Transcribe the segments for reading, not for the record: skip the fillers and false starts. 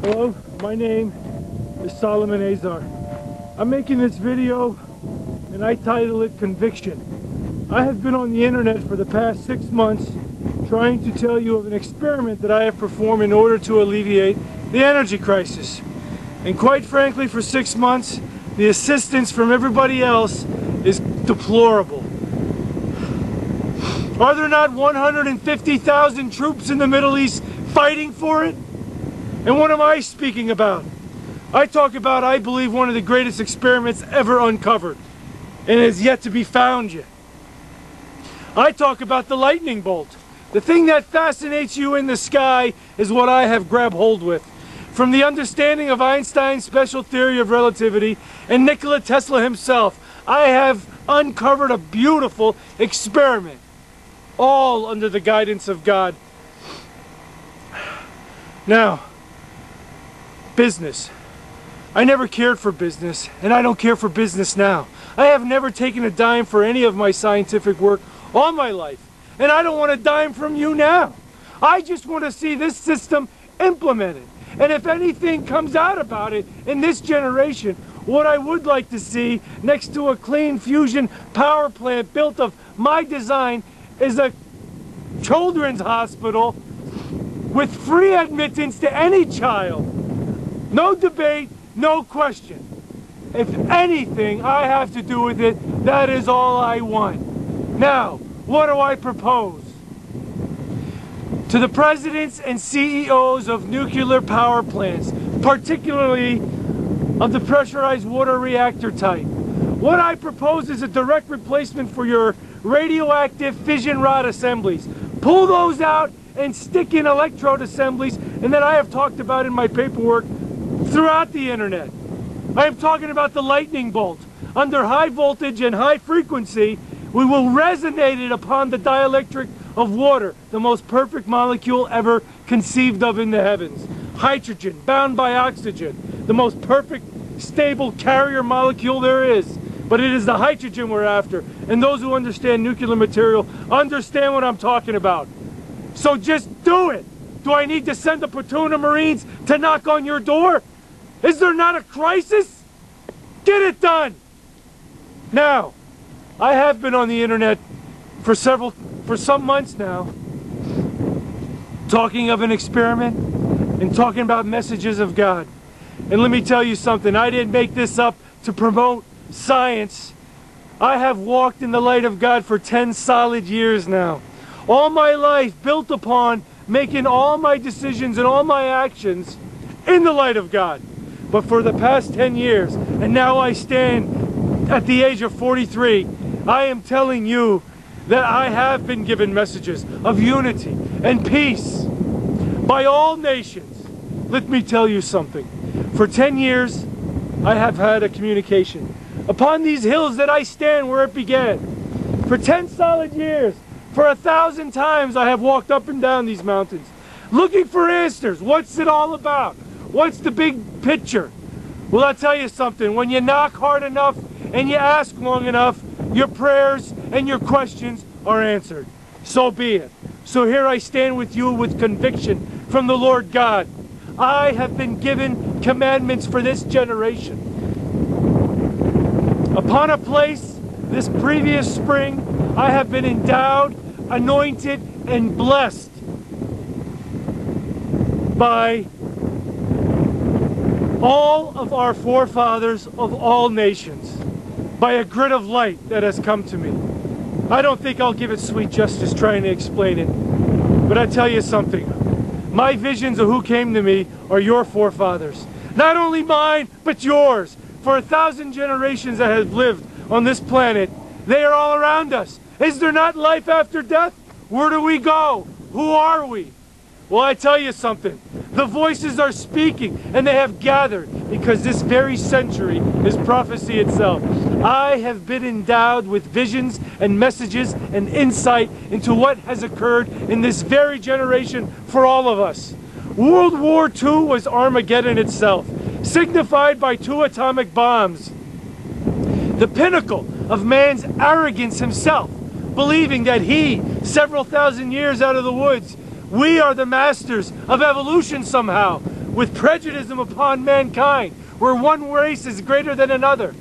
Hello, my name is Solomon Azar. I'm making this video and I title it Conviction. I have been on the internet for the past 6 months trying to tell you of an experiment that I have performed in order to alleviate the energy crisis. And quite frankly, for 6 months, the assistance from everybody else is deplorable. Are there not 150,000 troops in the Middle East fighting for it? And what am I speaking about? I talk about, I believe, one of the greatest experiments ever uncovered, and has yet to be found yet. I talk about the lightning bolt. The thing that fascinates you in the sky is what I have grabbed hold with. From the understanding of Einstein's special theory of relativity and Nikola Tesla himself, I have uncovered a beautiful experiment, all under the guidance of God. Now, business. I never cared for business, and I don't care for business now. I have never taken a dime for any of my scientific work all my life, and I don't want a dime from you now. I just want to see this system implemented, and if anything comes out about it in this generation, what I would like to see next to a clean fusion power plant built of my design is a children's hospital with free admittance to any child. No debate, no question. If anything I have to do with it, that is all I want. Now, what do I propose? To the presidents and CEOs of nuclear power plants, particularly of the pressurized water reactor type, what I propose is a direct replacement for your radioactive fission rod assemblies. Pull those out and stick in electrode assemblies, and that I have talked about in my paperwork throughout the internet. I am talking about the lightning bolt. Under high voltage and high frequency, we will resonate it upon the dielectric of water, the most perfect molecule ever conceived of in the heavens. Hydrogen bound by oxygen, the most perfect stable carrier molecule there is. But it is the hydrogen we're after, and those who understand nuclear material understand what I'm talking about. So just do it. Do I need to send a platoon of Marines to knock on your door? Is there not a crisis? Get it done! Now, I have been on the internet for some months now, talking of an experiment and talking about messages of God. And let me tell you something, I didn't make this up to promote science. I have walked in the light of God for 10 solid years now. All my life built upon making all my decisions and all my actions in the light of God. But for the past 10 years, and now I stand at the age of 43, I am telling you that I have been given messages of unity and peace by all nations. Let me tell you something. For 10 years, I have had a communication upon these hills that I stand where it began. For 10 solid years, for 1,000 times I have walked up and down these mountains, looking for answers. What's it all about? What's the big picture? Well, I'll tell you something. When you knock hard enough and you ask long enough, your prayers and your questions are answered. So be it. So here I stand with you with conviction from the Lord God. I have been given commandments for this generation. Upon a place this previous spring, I have been endowed, anointed, and blessed by all of our forefathers of all nations, by a grid of light that has come to me. I don't think I'll give it sweet justice trying to explain it, but I tell you something. My visions of who came to me are your forefathers. Not only mine, but yours. For 1,000 generations that have lived on this planet, they are all around us. Is there not life after death? Where do we go? Who are we? Well, I tell you something. The voices are speaking, and they have gathered, because this very century is prophecy itself. I have been endowed with visions and messages and insight into what has occurred in this very generation for all of us. World War II was Armageddon itself, signified by 2 atomic bombs. The pinnacle of man's arrogance himself, believing that he, several thousand years out of the woods, we are the masters of evolution somehow. with prejudice upon mankind, where one race is greater than another.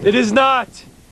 It is not.